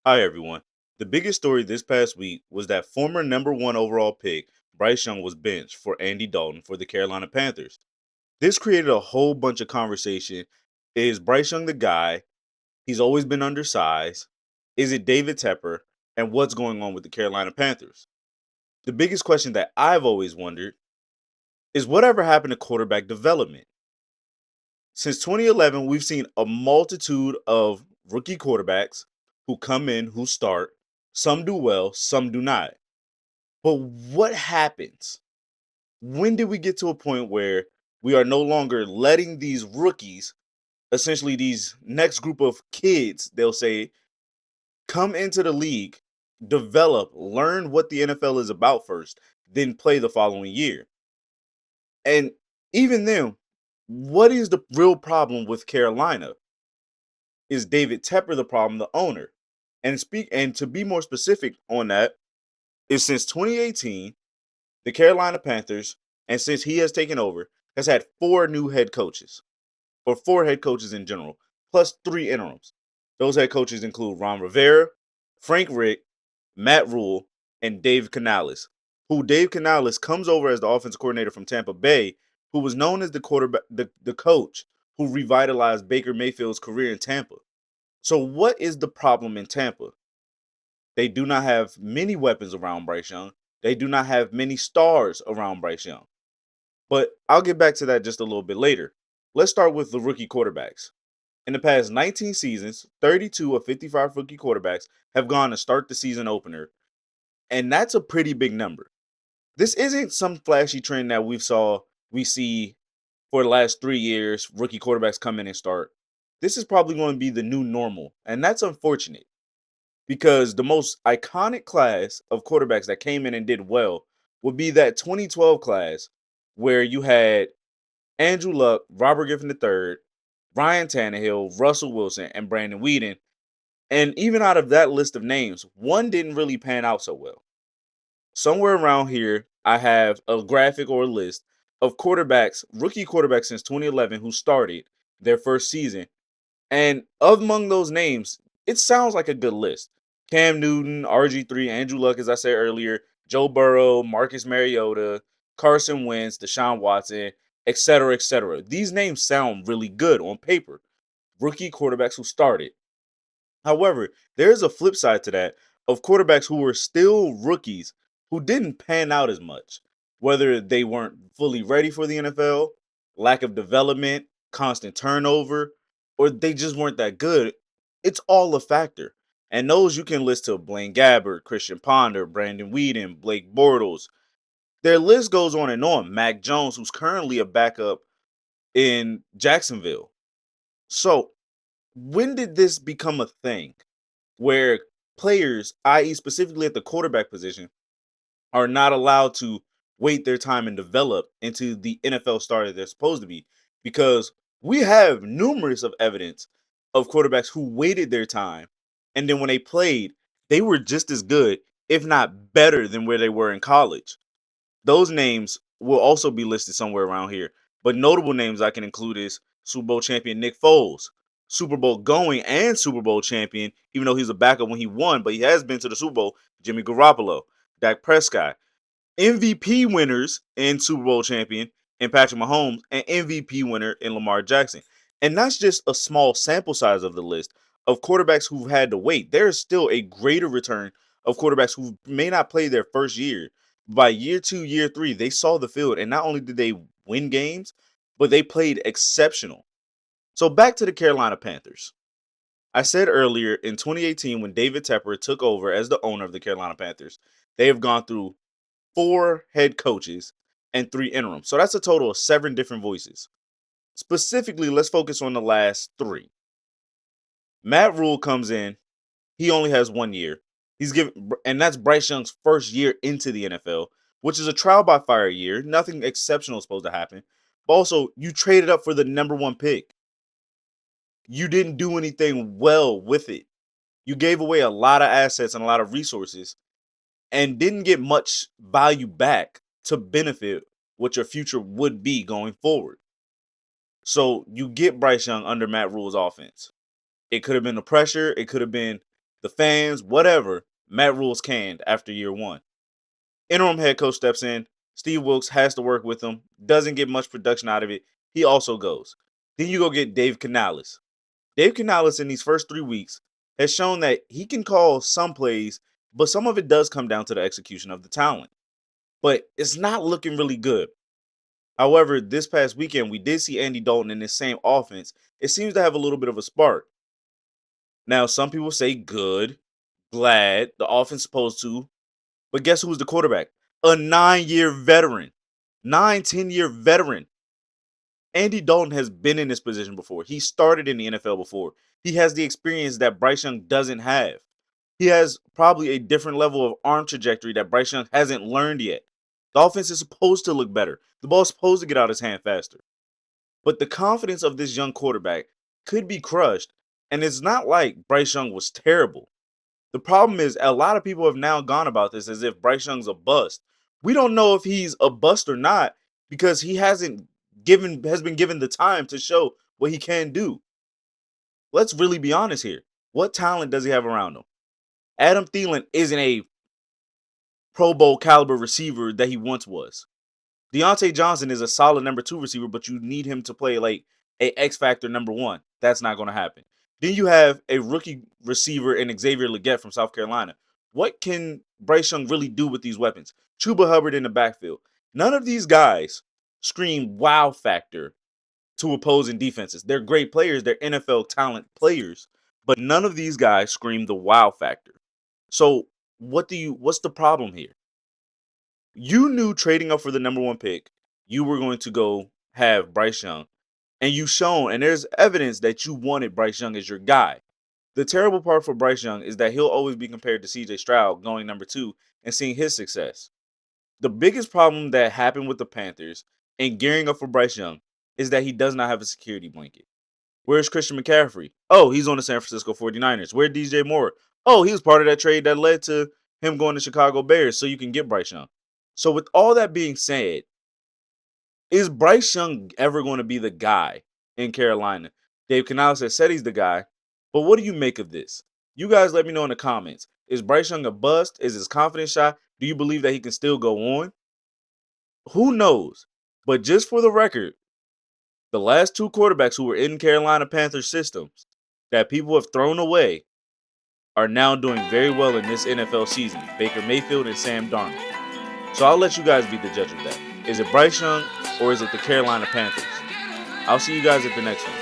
Hi, everyone. The biggest story this past week was that former number one overall pick Bryce Young was benched for Andy Dalton for the Carolina Panthers. This created a whole bunch of conversation. Is Bryce Young the guy? He's always been undersized. Is it David Tepper? And what's going on with the Carolina Panthers? The biggest question that I've always wondered is whatever happened to quarterback development? Since 2011, we've seen a multitude of rookie quarterbacks who come in, who start. Some do well, some do not. But what happens? When did we get to a point where we are no longer letting these rookies, essentially these next group of kids, they'll say, come into the league, develop, learn what the NFL is about first, then play the following year? And even then, what is the real problem with Carolina? Is David Tepper the problem, the owner? And to be more specific on that, is since 2018, the Carolina Panthers, and since he has taken over, has had four new head coaches, or four head coaches in general, plus three interims. Those head coaches include Ron Rivera, Frank Rick, Matt Rule, and Dave Canales, who Dave Canales comes over as the offensive coordinator from Tampa Bay, who was known as the quarterback, the coach who revitalized Baker Mayfield's career in Tampa. So, what is the problem in Tampa? They do not have many weapons around Bryce Young. They do not have many stars around Bryce Young. But I'll get back to that just a little bit later. Let's start with the rookie quarterbacks. In the past 19 seasons, 32 of 55 rookie quarterbacks have gone to start the season opener, and that's a pretty big number. This isn't some flashy trend that we see for the last 3 years, rookie quarterbacks come in and start. This is probably going to be the new normal, and that's unfortunate because the most iconic class of quarterbacks that came in and did well would be that 2012 class where you had Andrew Luck, Robert Griffin III, Ryan Tannehill, Russell Wilson, and Brandon Weeden. And even out of that list of names, one didn't really pan out so well. Somewhere around here, I have a graphic or a list of quarterbacks, rookie quarterbacks since 2011 who started their first season. And among those names, it sounds like a good list. Cam Newton, RG3, Andrew Luck, as I said earlier, Joe Burrow, Marcus Mariota, Carson Wentz, Deshaun Watson, etc., etc. These names sound really good on paper. Rookie quarterbacks who started. However, there's a flip side to that of quarterbacks who were still rookies who didn't pan out as much, whether they weren't fully ready for the NFL, lack of development, constant turnover, or they just weren't that good. It's all a factor. And those you can list to Blaine Gabbert, Christian Ponder, Brandon Weeden, Blake Bortles. Their list goes on and on. Mac Jones, who's currently a backup in Jacksonville. So, when did this become a thing where players, i.e., specifically at the quarterback position, are not allowed to wait their time and develop into the NFL star that they're supposed to be? Because we have numerous of evidence of quarterbacks who waited their time, and then when they played, they were just as good, if not better, than where they were in college. Those names will also be listed somewhere around here. But notable names I can include is Super Bowl champion Nick Foles, Super Bowl going and Super Bowl champion, even though he's a backup when he won, but he has been to the Super Bowl, Jimmy Garoppolo, Dak Prescott. MVP winners and Super Bowl champion in Patrick Mahomes, and MVP winner in Lamar Jackson. And that's just a small sample size of the list of quarterbacks who've had to wait. There is still a greater return of quarterbacks who may not play their first year. By year two, year three, they saw the field, and not only did they win games, but they played exceptional. So back to the Carolina Panthers. I said earlier in 2018 when David Tepper took over as the owner of the Carolina Panthers, they have gone through four head coaches and three interims. So that's a total of seven different voices. Specifically, let's focus on the last three. Matt Rule comes in. He only has 1 year. He's given, and that's Bryce Young's first year into the NFL, which is a trial by fire year. Nothing exceptional is supposed to happen. But also, you traded up for the number one pick. You didn't do anything well with it. You gave away a lot of assets and a lot of resources and didn't get much value back to benefit what your future would be going forward. So you get Bryce Young under Matt Rule's offense. It could have been the pressure. It could have been The fans, whatever, Matt Rule's canned after year one. Interim head coach steps in. Steve Wilkes has to work with him. Doesn't get much production out of it. He also goes. Then you go get Dave Canales. Dave Canales in these first 3 weeks has shown that he can call some plays, but some of it does come down to the execution of the talent. But it's not looking really good. However, this past weekend, we did see Andy Dalton in this same offense. It seems to have a little bit of a spark. Now, some people say good, glad, the offense supposed to, but guess who's the quarterback? A 9-year veteran, 10-year veteran. Andy Dalton has been in this position before. He started in the NFL before. He has the experience that Bryce Young doesn't have. He has probably a different level of arm trajectory that Bryce Young hasn't learned yet. The offense is supposed to look better. The ball's supposed to get out his hand faster. But the confidence of this young quarterback could be crushed. And it's not like Bryce Young was terrible. The problem is a lot of people have now gone about this as if Bryce Young's a bust. We don't know if he's a bust or not because he has been given the time to show what he can do. Let's really be honest here. What talent does he have around him? Adam Thielen isn't a Pro Bowl caliber receiver that he once was. Deontay Johnson is a solid number 2 receiver, but you need him to play like a X factor number 1. That's not going to happen. Then you have a rookie receiver in Xavier Legette from South Carolina. What can Bryce Young really do with these weapons? Chuba Hubbard in the backfield. None of these guys scream wow factor to opposing defenses. They're great players. They're NFL talent players, but none of these guys scream the wow factor. So what's the problem here? You knew trading up for the number 1 pick, you were going to go have Bryce Young, and you've shown, and there's evidence that you wanted Bryce Young as your guy. The terrible part for Bryce Young is that he'll always be compared to CJ Stroud going number 2 and seeing his success. The biggest problem that happened with the Panthers and gearing up for Bryce Young is that he does not have a security blanket. Where's Christian McCaffrey? Oh, he's on the San Francisco 49ers. Where's DJ Moore? Oh, he was part of that trade that led to him going to Chicago Bears so you can get Bryce Young. So with all that being said, is Bryce Young ever going to be the guy in Carolina? Dave Canales has said he's the guy, but what do you make of this? You guys let me know in the comments. Is Bryce Young a bust? Is his confidence shot? Do you believe that he can still go on? Who knows? But just for the record, the last 2 quarterbacks who were in Carolina Panthers systems that people have thrown away are now doing very well in this NFL season. Baker Mayfield and Sam Darnold. So I'll let you guys be the judge of that. Is it Bryce Young or is it the Carolina Panthers? I'll see you guys at the next one.